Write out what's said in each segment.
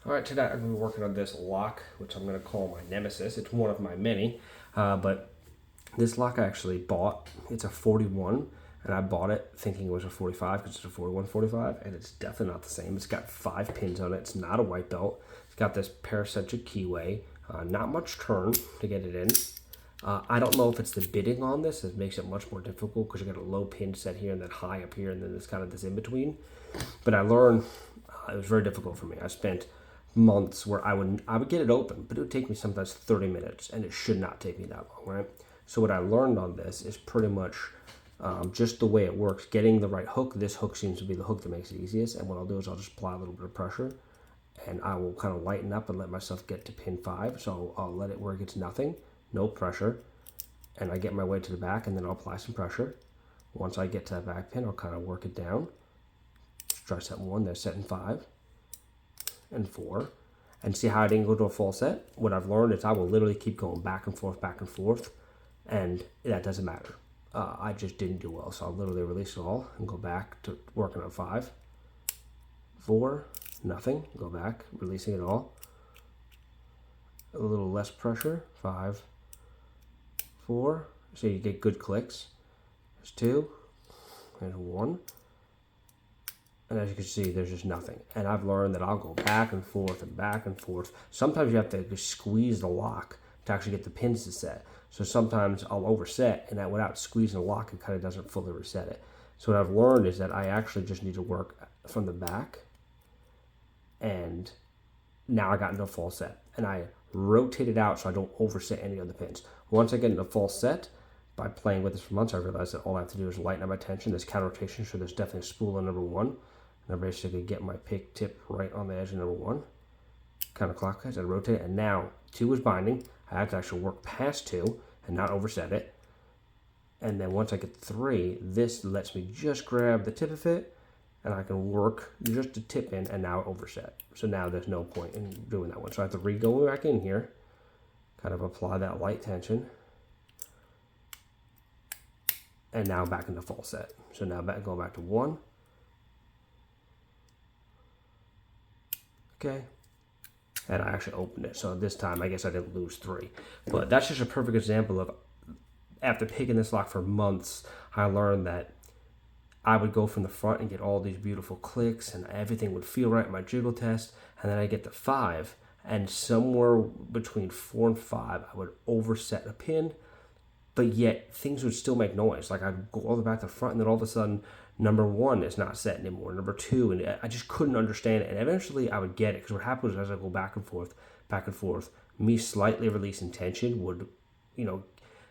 All right, today I'm going to be working on this lock, which I'm going to call my nemesis. It's one of my many, but this lock I actually bought. It's a 41, and I bought it thinking it was a 45 because it's a 41-45, and it's definitely not the same. It's got 5 pins on it. It's not a white belt. It's got this paracentric keyway. Not much turn to get it in. I don't know if it's the bitting on this that makes it much more difficult because you got a low pin set here and then high up here, and then there's kind of this in between. But I learned it was very difficult for me. I spent months where I would get it open, but it would take me sometimes 30 minutes, and it should not take me that long, right? So what I learned on this is pretty much just the way it works. Getting the right hook. This hook seems to be the hook that makes it easiest, and what I'll do is I'll just apply a little bit of pressure, and I will kind of lighten up and let myself get to pin 5. So I'll let it where it gets nothing, no pressure, and I get my way to the back, and then I'll apply some pressure. Once I get to that back pin, I'll kind of work it down. Try setting 1, then setting 5 and 4, and see how I didn't go to a full set. What I've learned is I will literally keep going back and forth, and that doesn't matter. I just didn't do well, so I'll literally release it all and go back to working on 5, 4, nothing, go back, releasing it all. A little less pressure, 5, 4, so you get good clicks. There's 2, and 1. And as you can see, there's just nothing. And I've learned that I'll go back and forth and back and forth. Sometimes you have to squeeze the lock to actually get the pins to set. So sometimes I'll overset, and that without squeezing the lock, it kind of doesn't fully reset it. So what I've learned is that I actually just need to work from the back. And now I got into a full set. And I rotate it out so I don't overset any of the pins. Once I get into a full set, by playing with this for months, I realized that all I have to do is lighten up my tension. There's counter rotation, so there's definitely a spool on number 1. And I basically get my pick tip right on the edge of number 1. Counterclockwise, I rotate it, and now 2 is binding. I have to actually work past 2 and not overset it. And then once I get 3, this lets me just grab the tip of it, and I can work just to tip in, and now overset. So now there's no point in doing that one. So I have to go back in here, kind of apply that light tension, and now back into full set. So now going back to 1. Okay. And I actually opened it. So this time, I guess I didn't lose 3. But that's just a perfect example of, after picking this lock for months, I learned that I would go from the front and get all these beautiful clicks, and everything would feel right in my jiggle test. And then I get to 5, and somewhere between 4 and 5, I would overset a pin, but yet things would still make noise. Like I'd go all the way back to the front, and then all of a sudden, number 1 is not set anymore, number 2, and I just couldn't understand it. And eventually I would get it, because what happened was as I go back and forth, me slightly releasing tension would,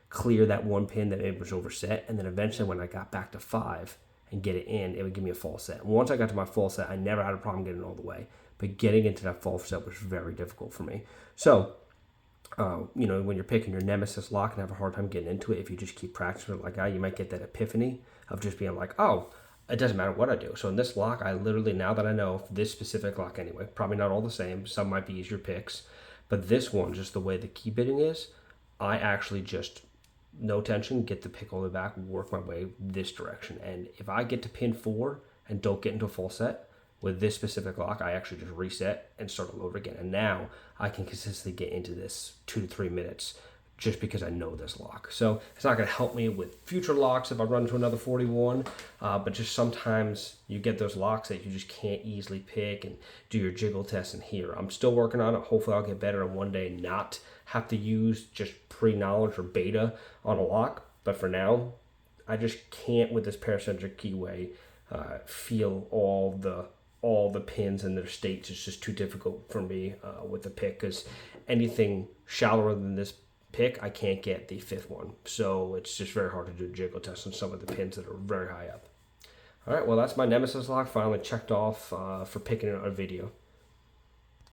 clear that 1 pin that maybe was overset. And then eventually when I got back to 5 and get it in, it would give me a full set. And once I got to my full set, I never had a problem getting it all the way. But getting into that full set was very difficult for me. So, when you're picking your nemesis lock and have a hard time getting into it, if you just keep practicing it like you might get that epiphany of just being like, oh, it doesn't matter what I do. So in this lock, I literally, now that I know this specific lock anyway, probably not all the same, some might be easier picks, but this one, just the way the key bitting is, I actually just, no tension, get the pick all the way back, work my way this direction. And if I get to pin 4 and don't get into a full set, with this specific lock, I actually just reset and start all over again. And now I can consistently get into this 2 to 3 minutes just because I know this lock. So it's not going to help me with future locks if I run into another 41, but just sometimes you get those locks that you just can't easily pick and do your jiggle test in here. I'm still working on it. Hopefully I'll get better and one day not have to use just pre-knowledge or beta on a lock. But for now, I just can't, with this paracentric keyway, feel all the pins and their states. Is just too difficult for me with the pick, because anything shallower than this pick, I can't get the 5th one. So it's just very hard to do a jiggle test on some of the pins that are very high up. All right, well, that's my nemesis lock finally checked off for picking it on a video.